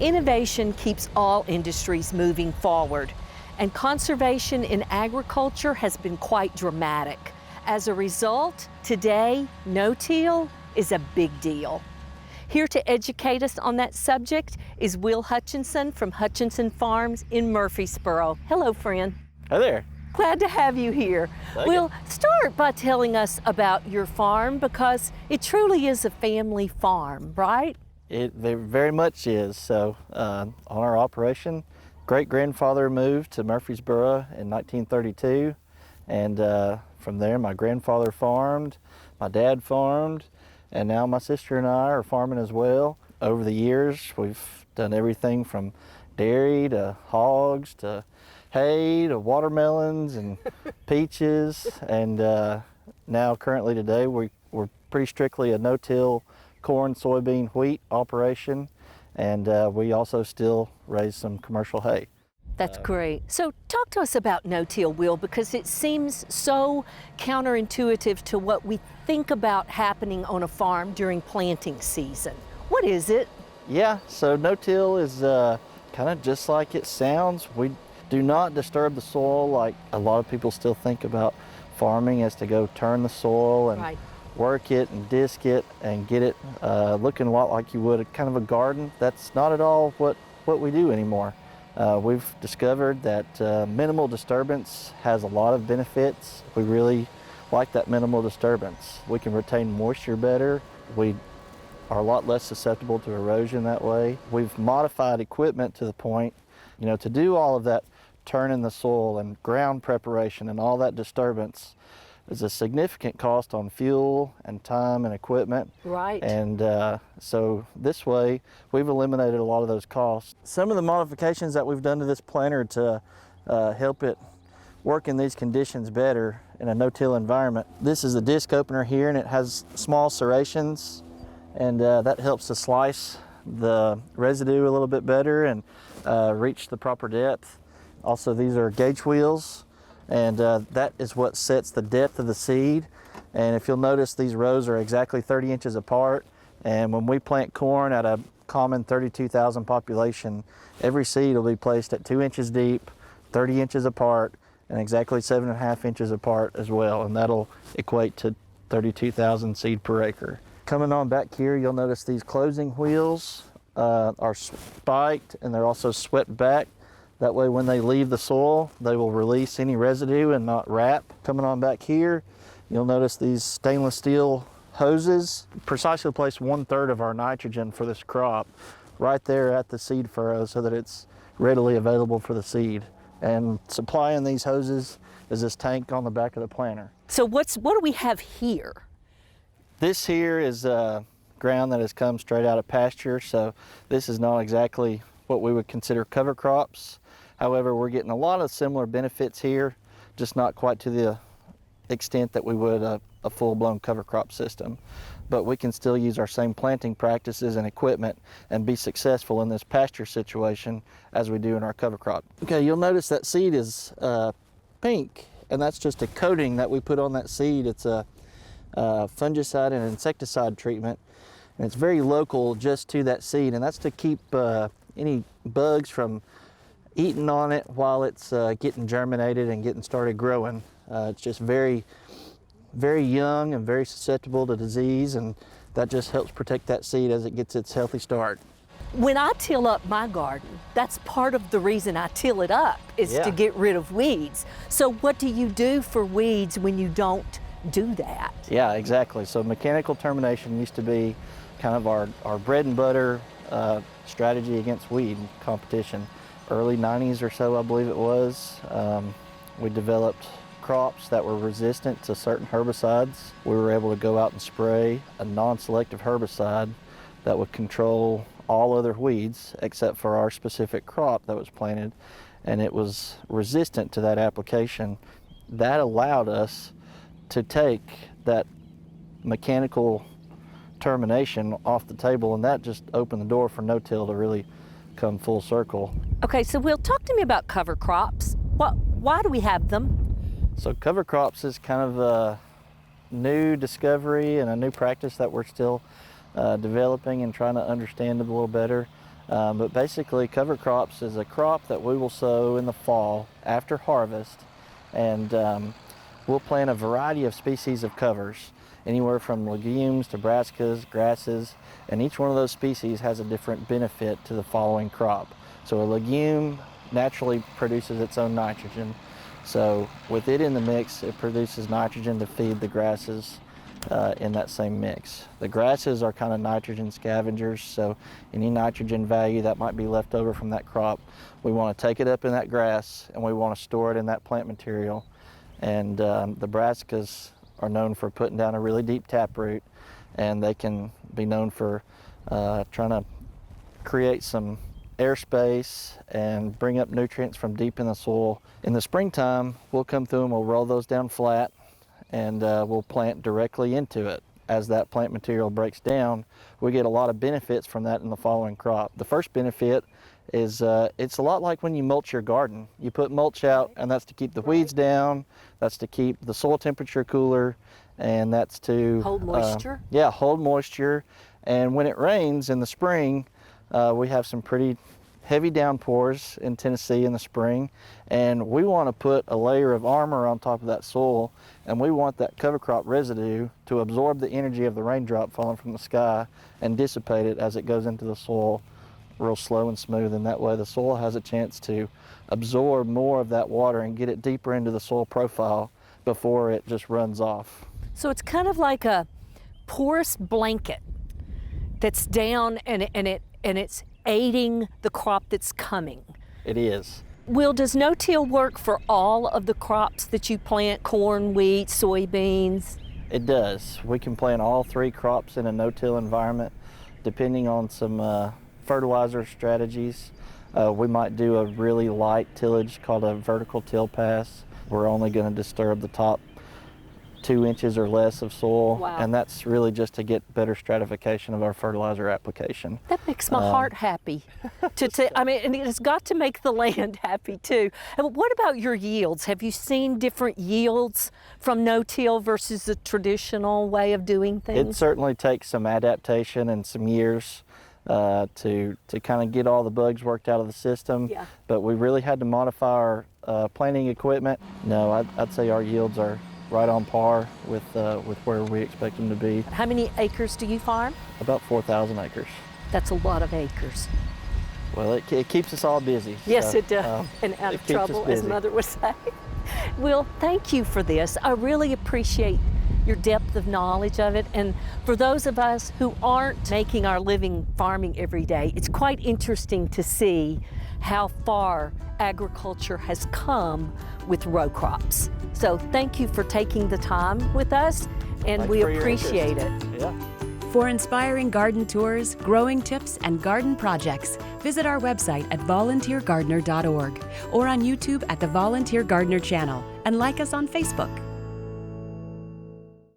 Innovation keeps all industries moving forward, and conservation in agriculture has been quite dramatic. As a result, today, no-till is a big deal. Here to educate us on that subject is Will Hutchinson from Hutchinson Farms in Murfreesboro. Hello, friend. Hi there. Glad to have you here. Will, start by telling us about your farm, because it truly is a family farm, right? It very much is. So on our operation, great-grandfather moved to Murfreesboro in 1932, and from there my grandfather farmed, my dad farmed, and now my sister and I are farming as well. Over the years, we've done everything from dairy to hogs to hay to watermelons and peaches, and now currently today we're pretty strictly a no-till corn, soybean, wheat operation, and we also still raise some commercial hay. That's great. So talk to us about no-till, Will, because it seems so counterintuitive to what we think about happening on a farm during planting season. What is it? Yeah, so no-till is kind of just like it sounds. We do not disturb the soil like a lot of people still think about farming, as to go turn the soil and work it and disc it and get it looking a lot like you would kind of a garden. That's not at all what we do anymore. We've discovered that minimal disturbance has a lot of benefits. We really like that minimal disturbance. We can retain moisture better. We are a lot less susceptible to erosion that way. We've modified equipment to the point, to do all of that turning the soil and ground preparation and all that disturbance is a significant cost on fuel and time and equipment. Right. And so this way, we've eliminated a lot of those costs. Some of the modifications that we've done to this planter to help it work in these conditions better in a no-till environment. This is the disc opener here, and it has small serrations, and that helps to slice the residue a little bit better and reach the proper depth. Also, these are gauge wheels, and that is what sets the depth of the seed. And if you'll notice, these rows are exactly 30 inches apart. And when we plant corn at a common 32,000 population, every seed will be placed at 2 inches deep, 30 inches apart, and exactly 7.5 inches apart as well. And that'll equate to 32,000 seed per acre. Coming on back here, you'll notice these closing wheels are spiked, and they're also swept back. That way, when they leave the soil, they will release any residue and not wrap. Coming on back here, you'll notice these stainless steel hoses precisely place 1/3 of our nitrogen for this crop right there at the seed furrow, so that it's readily available for the seed. And supplying these hoses is this tank on the back of the planter. So what do we have here? This here is ground that has come straight out of pasture, so this is not exactly what we would consider cover crops. However, we're getting a lot of similar benefits here, just not quite to the extent that we would a full-blown cover crop system. But we can still use our same planting practices and equipment and be successful in this pasture situation as we do in our cover crop. Okay, you'll notice that seed is pink, and that's just a coating that we put on that seed. It's a fungicide and insecticide treatment, and it's very local just to that seed, and that's to keep any bugs from eating on it while it's getting germinated and getting started growing. It's just very, very young and very susceptible to disease, and that just helps protect that seed as it gets its healthy start. When I till up my garden, that's part of the reason I till it up, is to get rid of weeds. So what do you do for weeds when you don't do that? Yeah, exactly. So mechanical termination used to be kind of our bread and butter strategy against weed competition. Early 90s or so, I believe it was, we developed crops that were resistant to certain herbicides. We were able to go out and spray a non-selective herbicide that would control all other weeds except for our specific crop that was planted, and it was resistant to that application. That allowed us to take that mechanical termination off the table, and that just opened the door for no-till to really come full circle. Okay, so Will, talk to me about cover crops. Why do we have them? So cover crops is kind of a new discovery and a new practice that we're still developing and trying to understand it a little better. But basically, cover crops is a crop that we will sow in the fall after harvest, and we'll plant a variety of species of covers, anywhere from legumes to brassicas, grasses, and each one of those species has a different benefit to the following crop. So a legume naturally produces its own nitrogen. So with it in the mix, it produces nitrogen to feed the grasses in that same mix. The grasses are kind of nitrogen scavengers, so any nitrogen value that might be left over from that crop, we want to take it up in that grass and we want to store it in that plant material. And the brassicas are known for putting down a really deep taproot, and they can be known for trying to create some airspace and bring up nutrients from deep in the soil. In the springtime, we'll come through and we'll roll those down flat, and we'll plant directly into it. As that plant material breaks down, we get a lot of benefits from that in the following crop. The first benefit is it's a lot like when you mulch your garden. You put mulch out, and that's to keep the weeds down, that's to keep the soil temperature cooler, and that's to hold moisture. Yeah, hold moisture. And when it rains in the spring, we have some pretty heavy downpours in Tennessee in the spring, and we want to put a layer of armor on top of that soil, and we want that cover crop residue to absorb the energy of the raindrop falling from the sky and dissipate it as it goes into the soil real slow and smooth, and that way the soil has a chance to absorb more of that water and get it deeper into the soil profile before it just runs off. So it's kind of like a porous blanket that's down, and it's aiding the crop that's coming. It is. Will, does no-till work for all of the crops that you plant, corn, wheat, soybeans? It does. We can plant all three crops in a no-till environment, depending on some fertilizer strategies. We might do a really light tillage called a vertical till pass. We're only going to disturb the top 2 inches or less of soil. Wow. And that's really just to get better stratification of our fertilizer application. That makes my heart happy. I mean, and it's got to make the land happy too. And what about your yields? Have you seen different yields from no-till versus the traditional way of doing things? It certainly takes some adaptation and some years to kind of get all the bugs worked out of the system. Yeah. But we really had to modify our planting equipment. No, I'd say our yields are right on par with where we expect them to be. How many acres do you farm? About 4,000 acres. That's a lot of acres. Well, it keeps us all busy. Yes, so, it does, and out of keeps us trouble, as busy. Mother would say. Will, thank you for this. I really appreciate your depth of knowledge of it. And for those of us who aren't making our living farming every day, it's quite interesting to see how far agriculture has come with row crops. So thank you for taking the time with us, and Thanks we for your appreciate interest. it. Yeah. For inspiring garden tours, growing tips, and garden projects, visit our website at volunteergardener.org or on YouTube at the Volunteer Gardener channel, and like us on Facebook.